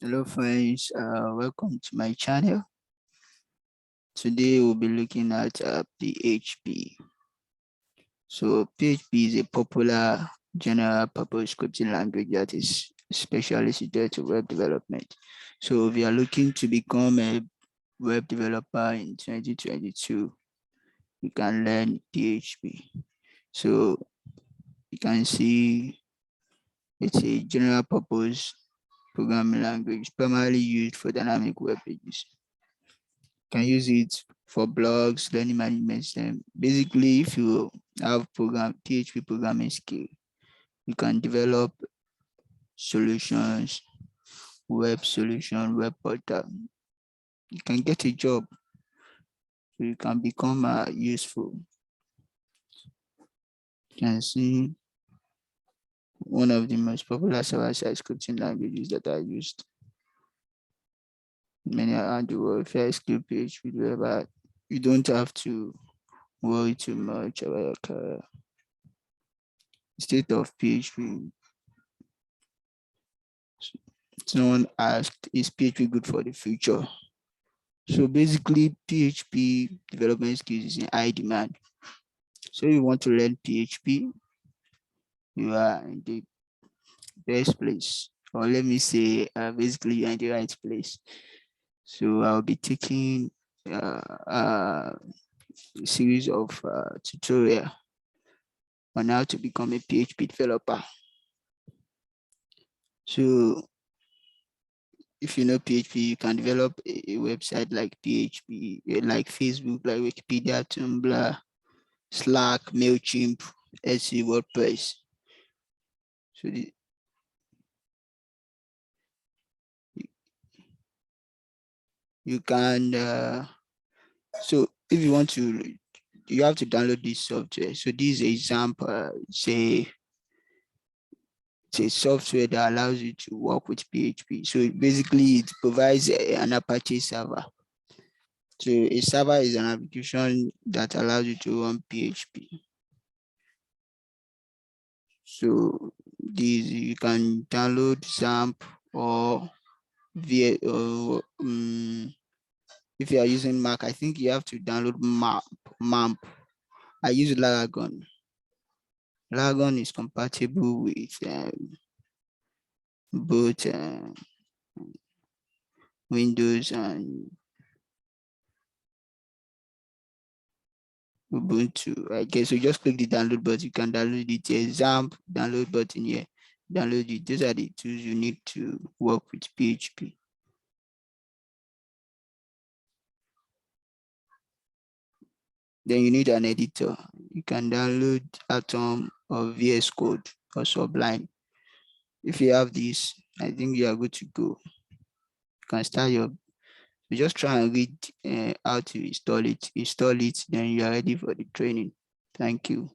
Hello friends, welcome to my channel. Today we'll be looking at PHP. So PHP is a popular general purpose scripting language that is specially suited to web development. So if you are looking to become a web developer in 2022, you can learn PHP. So you can see it's a general purpose programming language primarily used for dynamic web pages. Can use it for blogs, learning management system. Basically, if you have PHP programming skill, you can develop solutions, web solution, web portal. You can get a job, so you can become useful. You can see one of the most popular server-side scripting languages that are used many around the world. If you're a skilled PHP developer, you don't have to worry too much about your career. State of PHP. Someone asked, is PHP good for the future? So basically, PHP development skills is in high demand. So you want to learn PHP, you are in the best place. Or let me say, basically, you're in the right place. So I'll be taking a series of tutorial on how to become a PHP developer. So if you know PHP, you can develop a website like PHP, like Facebook, like Wikipedia, Tumblr, Slack, MailChimp, Etsy, WordPress. So you can, so if you want to, you have to download this software. So this is an example, it's a software that allows you to work with PHP. So basically it provides an Apache server. So a server is an application that allows you to run PHP. So these you can download XAMPP or via if you are using Mac, I think you have to download MAMP. I use Laragon. Laragon is compatible with both Windows and Ubuntu. I guess you just click the download button. You can download it here. XAMPP download button here. Download it. Those are the tools you need to work with PHP. Then you need an editor. You can download Atom or VS Code or Sublime. If you have this, I think you are good to go. You can start your, you just try and read how to install it, then you are ready for the training. Thank you.